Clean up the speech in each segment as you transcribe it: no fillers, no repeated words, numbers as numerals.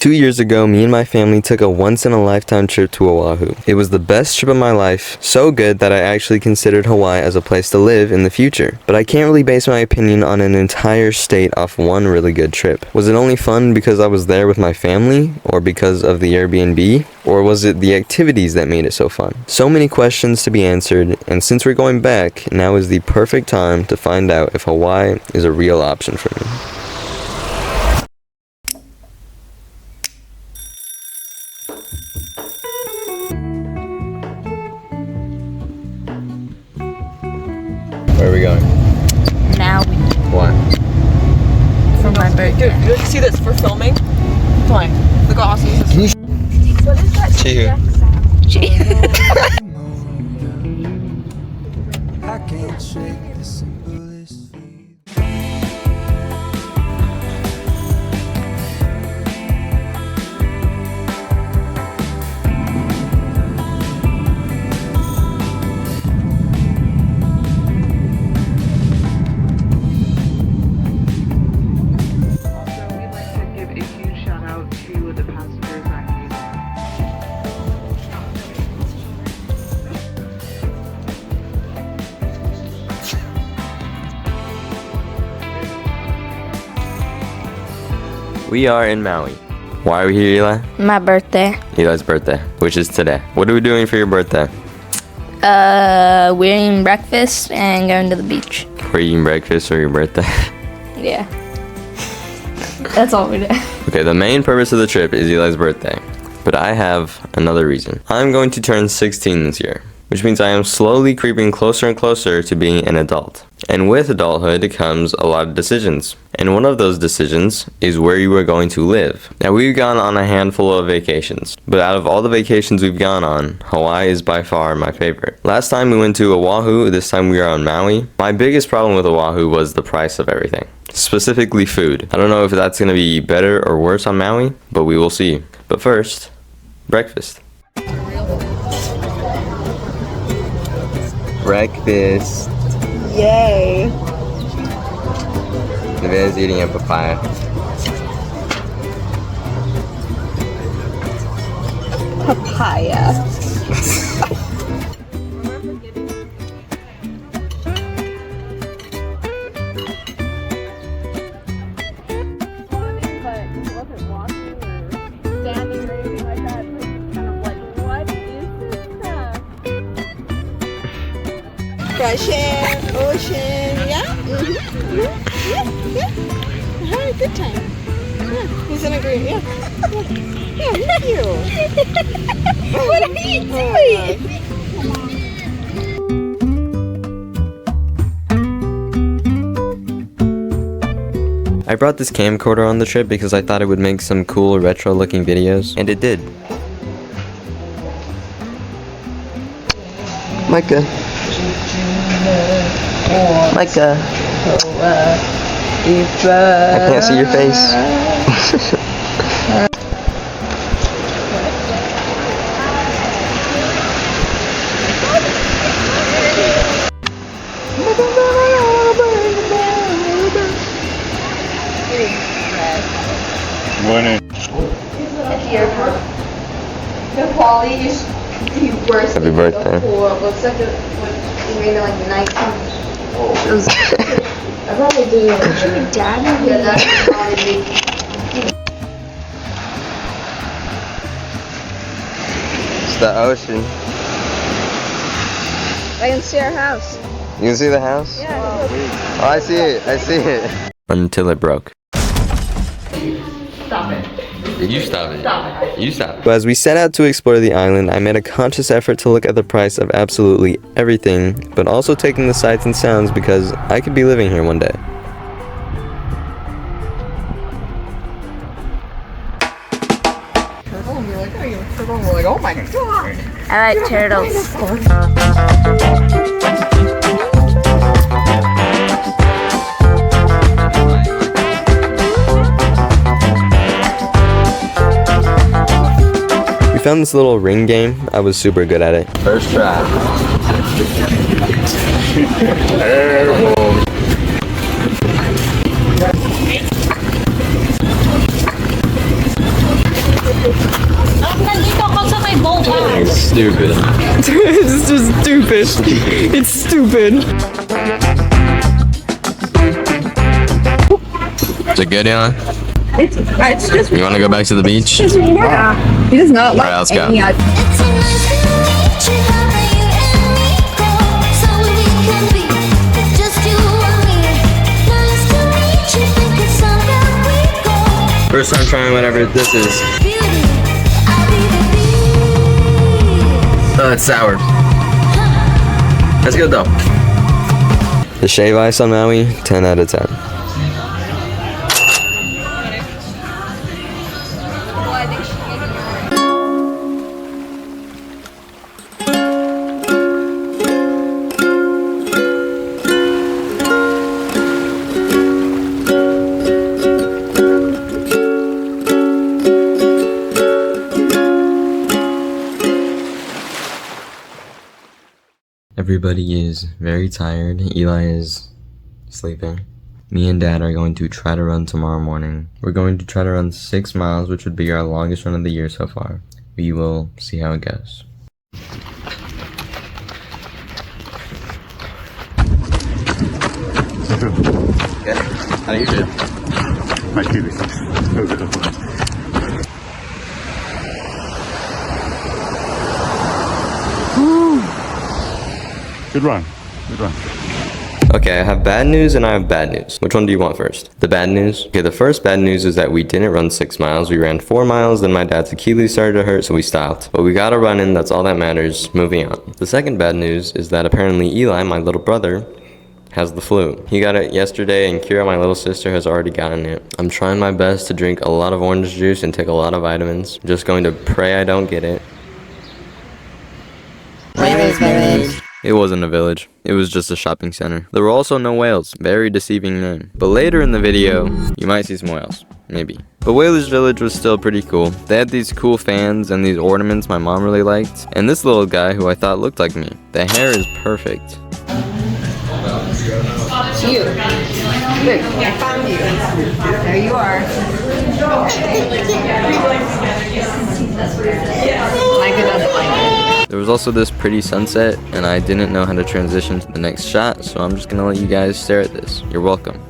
2 years ago, me and my family took a once-in-a-lifetime trip to Oahu. It was the best trip of my life, so good that I actually considered Hawaii as a place to live in the future. But I can't really base my opinion on an entire state off one really good trip. Was it only fun because I was there with my family, or because of the Airbnb, or was it the activities that made it so fun? So many questions to be answered, and since we're going back, now is the perfect time to find out if Hawaii is a real option for me. Where are we going? Maui. Why? For my birthday. Dude, you see this for filming? Come on. Look how awesome this is. What is that? Chihu. I can't shake the simplest feeling. Also, we'd like to give a huge shout out to the passengers that came on. We are in Maui. Why are we here, Eli? My birthday. Eli's birthday, which is today. What are we doing for your birthday? We're eating breakfast and going to the beach. We're eating breakfast for your birthday. Yeah. That's all we do. Okay, the main purpose of the trip is Eli's birthday, but I have another reason. I'm going to turn 16 this year, which means I am slowly creeping closer and closer to being an adult. And with adulthood comes a lot of decisions. And one of those decisions is where you are going to live. Now, we've gone on a handful of vacations, but out of all the vacations we've gone on, Hawaii is by far my favorite. Last time we went to Oahu, this time we are on Maui. My biggest problem with Oahu was the price of everything, specifically food. I don't know if that's going to be better or worse on Maui, but we will see. But first, breakfast. Breakfast. Yay. Nevaeh's eating a papaya. Papaya. Fresh air, ocean, yeah? Yeah. Had a good time. Yeah, he's in agreement, yeah. Yeah, thank you. What are you doing? I brought this camcorder on the trip because I thought it would make some cool retro looking videos, and it did. Micah. Micah. I can't see your face. Morning. At the airport. The quality is the worst. Happy birthday. Looks like it rained at like 19. It was. I probably do. Your dad? Yeah, that's probably. It's the ocean. I can see our house. You can see the house? Yeah. Oh, I see it. I see it. Until it broke. Stop it. You stop it. Stop it. You stop it. But as we set out to explore the island, I made a conscious effort to look at the price of absolutely everything, but also taking the sights and sounds because I could be living here one day. Turtle, and we're like, oh, you're a turtle. And we're like, oh my god. I like turtles. We found this little ring game. I was super good at it. First try. stupid. It's just stupid. It's stupid. Is it good, Yana? It's just. You want to go back to the beach? Yeah. He does not like Alright, let's go. any other. It's so nice to meet you, how are you and me go? So we can be, it's just you and me. Nice to meet you, think it's somewhere we go. First time trying whatever this is. Beauty, I'll be the beast. Oh, it's sour. That's good though. The shave ice on Maui, 10 out of 10. Everybody is very tired. Eli is sleeping. Me and Dad are going to try to run tomorrow morning. We're going to try to run 6 miles, which would be our longest run of the year so far. We will see how it goes. Okay, how do you feel? My feelings. Good run. Good run. Okay, I have bad news and I have bad news. Which one do you want first? The bad news? Okay, the first bad news is that we didn't run 6 miles. We ran 4 miles, then my dad's Achilles started to hurt, so we stopped. But we got a run in, that's all that matters. Moving on. The second bad news is that apparently Eli, my little brother, has the flu. He got it yesterday and Kira, my little sister, has already gotten it. I'm trying my best to drink a lot of orange juice and take a lot of vitamins. I'm just going to pray I don't get it. It wasn't a village. It was just a shopping center. There were also no whales. Very deceiving name. But later in the video, you might see some whales. Maybe. But Whalers Village was still pretty cool. They had these cool fans and these ornaments my mom really liked. And this little guy who I thought looked like me. The hair is perfect. You. Look, I found you. There you are. Micah doesn't like it. There was also this pretty sunset, and I didn't know how to transition to the next shot, so I'm just gonna let you guys stare at this. You're welcome.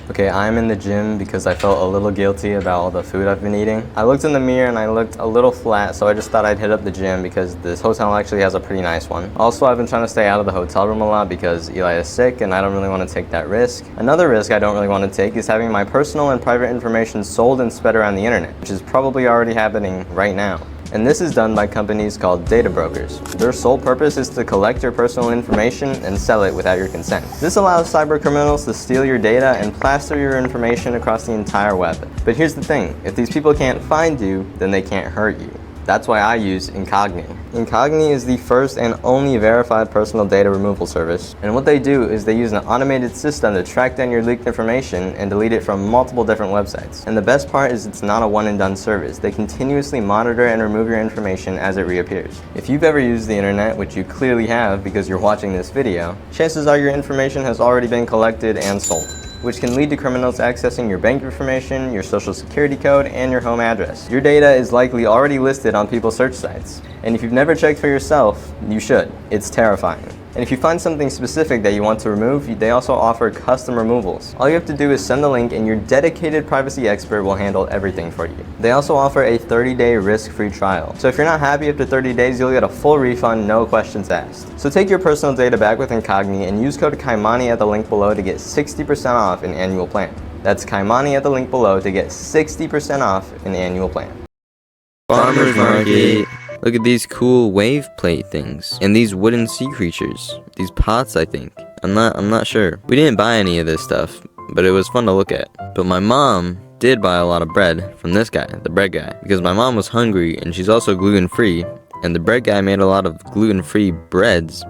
Okay, I'm in the gym because I felt a little guilty about all the food I've been eating. I looked in the mirror and I looked a little flat, so I just thought I'd hit up the gym because this hotel actually has a pretty nice one. Also, I've been trying to stay out of the hotel room a lot because Eli is sick and I don't really want to take that risk. Another risk I don't really want to take is having my personal and private information sold and spread around the internet, which is probably already happening right now. And this is done by companies called data brokers. Their sole purpose is to collect your personal information and sell it without your consent. This allows cyber criminals to steal your data and plaster your information across the entire web. But here's the thing, if these people can't find you, then they can't hurt you. That's why I use Incogni. Incogni is the first and only verified personal data removal service. And what they do is they use an automated system to track down your leaked information and delete it from multiple different websites. And the best part is it's not a one and done service. They continuously monitor and remove your information as it reappears. If you've ever used the internet, which you clearly have because you're watching this video, chances are your information has already been collected and sold, which can lead to criminals accessing your bank information, your social security code, and your home address. Your data is likely already listed on people's search sites. And if you've never checked for yourself, you should. It's terrifying. And if you find something specific that you want to remove, they also offer custom removals. All you have to do is send the link and your dedicated privacy expert will handle everything for you. They also offer a 30-day risk-free trial. So if you're not happy after 30 days, you'll get a full refund, no questions asked. So take your personal data back with Incogni and use code Kaimani at the link below to get 60% off an annual plan. That's Kaimani at the link below to get 60% off an annual plan. Farmer's Market. Look at these cool wave plate things. And these wooden sea creatures. These pots, I think. I'm not sure. We didn't buy any of this stuff, but it was fun to look at. But my mom did buy a lot of bread from this guy, the bread guy, because my mom was hungry and she's also gluten-free, and the bread guy made a lot of gluten-free breads.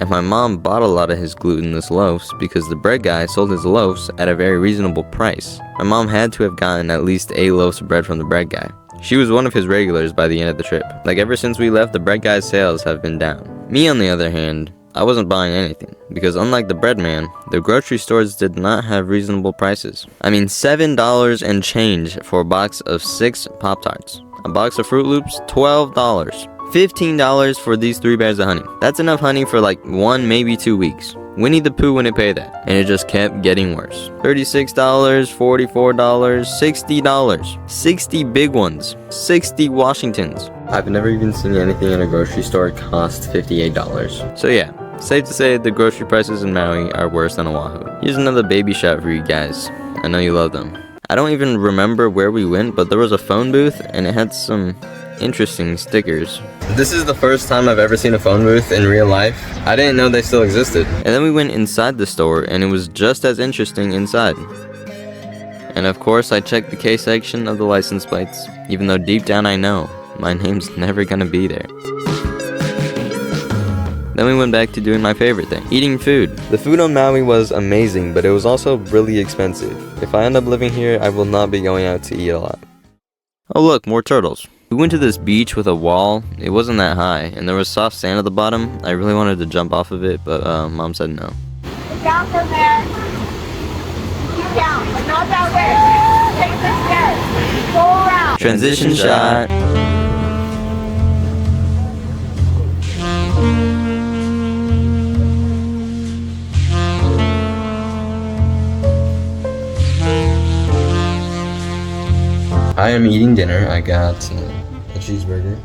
And my mom bought a lot of his glutenless loaves because the bread guy sold his loaves at a very reasonable price. My mom had to have gotten at least 8 loaves of bread from the bread guy. She was one of his regulars by the end of the trip. Like ever since we left, the bread guy's sales have been down. Me on the other hand, I wasn't buying anything, because unlike the bread man, the grocery stores did not have reasonable prices. I mean, $7 and change for a box of 6 Pop-Tarts. A box of Fruit Loops, $12. $15 for these 3 bags of honey. That's enough honey for like 1, maybe 2 weeks. Winnie the Pooh wouldn't pay that, and it just kept getting worse. $36, $44, $60. 60 big ones. 60 Washingtons. I've never even seen anything in a grocery store cost $58. So yeah, safe to say the grocery prices in Maui are worse than Oahu. Here's another baby shot for you guys. I know you love them. I don't even remember where we went, but there was a phone booth, and it had some interesting stickers. This is the first time I've ever seen a phone booth in real life. I didn't know they still existed. And then we went inside the store, and it was just as interesting inside. And of course I checked the K section of the license plates, even though deep down I know my name's never gonna be there. Then we went back to doing my favorite thing, eating food. The food on Maui was amazing, but it was also really expensive. If I end up living here, I will not be going out to eat a lot. Oh look, more turtles. We went to this beach with a wall. It wasn't that high, and there was soft sand at the bottom. I really wanted to jump off of it, but Mom said no. Get down from there. Keep down, but not that way. Take the stairs. Go around. Transition shot. I am eating dinner. I got a cheeseburger.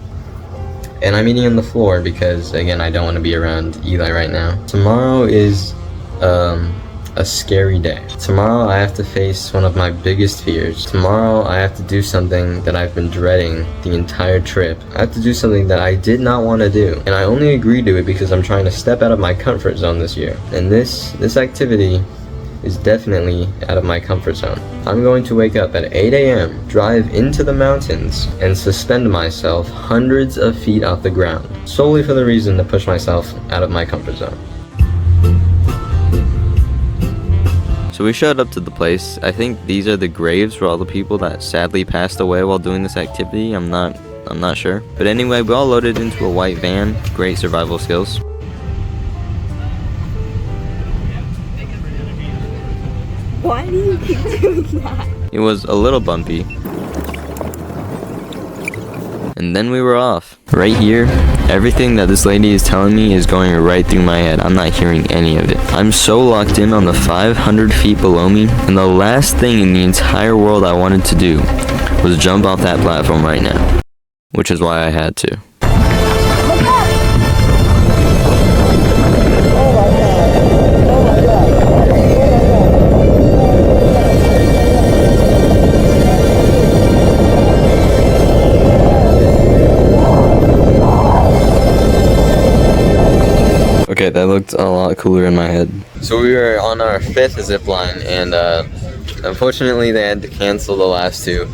And I'm eating on the floor because, again, I don't want to be around Eli right now. Tomorrow is a scary day. Tomorrow I have to face one of my biggest fears. Tomorrow I have to do something that I've been dreading the entire trip. I have to do something that I did not want to do. And I only agreed to it because I'm trying to step out of my comfort zone this year. And this activity is definitely out of my comfort zone. I'm going to wake up at 8 a.m., drive into the mountains, and suspend myself hundreds of feet off the ground, solely for the reason to push myself out of my comfort zone. So we showed up to the place. I think these are the graves for all the people that sadly passed away while doing this activity. I'm not sure. But anyway, we all loaded into a white van. Great survival skills. Why do you keep doing that? It was a little bumpy. And then we were off. Right here, everything that this lady is telling me is going right through my head. I'm not hearing any of it. I'm so locked in on the 500 feet below me, and the last thing in the entire world I wanted to do was jump off that platform right now. Which is why I had to. Okay, that looked a lot cooler in my head. So we were on our 5th zip line, and unfortunately they had to cancel the last 2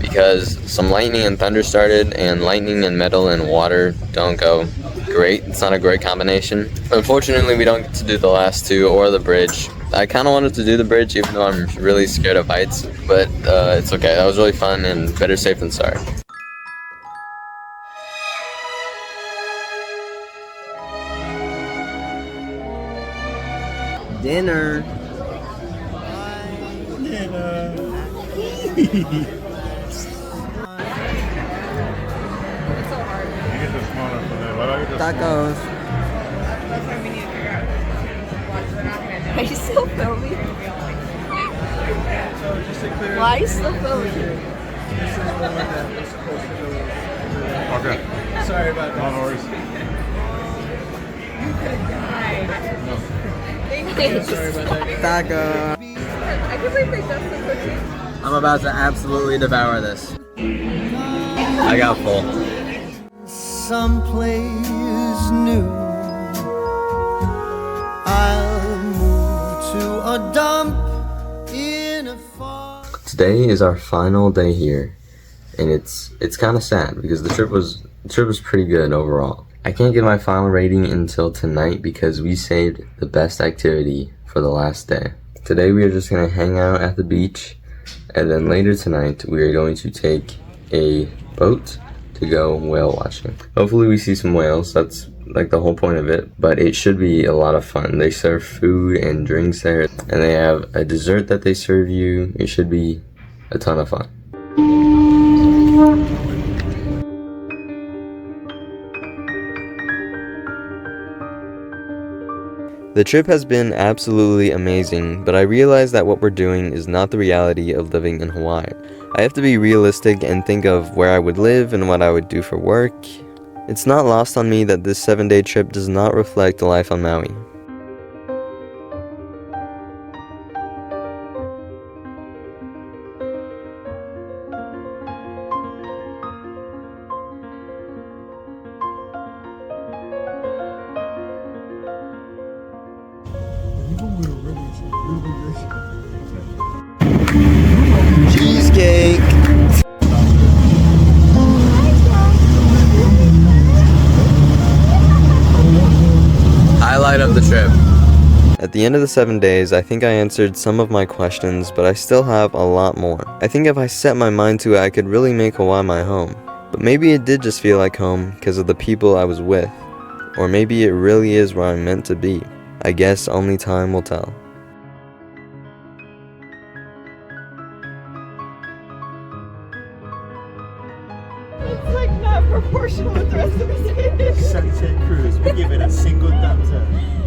because some lightning and thunder started, and lightning and metal and water don't go great. It's not a great combination. Unfortunately, we don't get to do the last 2 or the bridge. I kind of wanted to do the bridge even though I'm really scared of heights, but it's okay. That was really fun, and better safe than sorry. Dinner. Tacos. Are you still filming? Why are you still filming? Okay. Sorry about that. No worries. Sorry about that. Taco. I can believe they just the cookie. I'm about to absolutely devour this. I got full. Someplace new, I'll move to a dump in a far. Today is our final day here, and it's kind of sad because the trip was pretty good overall. I can't get my final rating until tonight because we saved the best activity for the last day. Today we are just gonna hang out at the beach, and then later tonight we are going to take a boat to go whale watching. Hopefully we see some whales. That's like the whole point of it, but it should be a lot of fun. They serve food and drinks there, and they have a dessert that they serve you. It should be a ton of fun. The trip has been absolutely amazing, but I realize that what we're doing is not the reality of living in Hawaii. I have to be realistic and think of where I would live and what I would do for work. It's not lost on me that this 7-day trip does not reflect life on Maui. Cheesecake! Highlight of the trip. At the end of the 7 days, I think I answered some of my questions, but I still have a lot more. I think if I set my mind to it, I could really make Hawaii my home. But maybe it did just feel like home because of the people I was with. Or maybe it really is where I'm meant to be. I guess only time will tell. It's like not proportional with the rest of the city. Sunset Cruise, we give it a single thumbs up.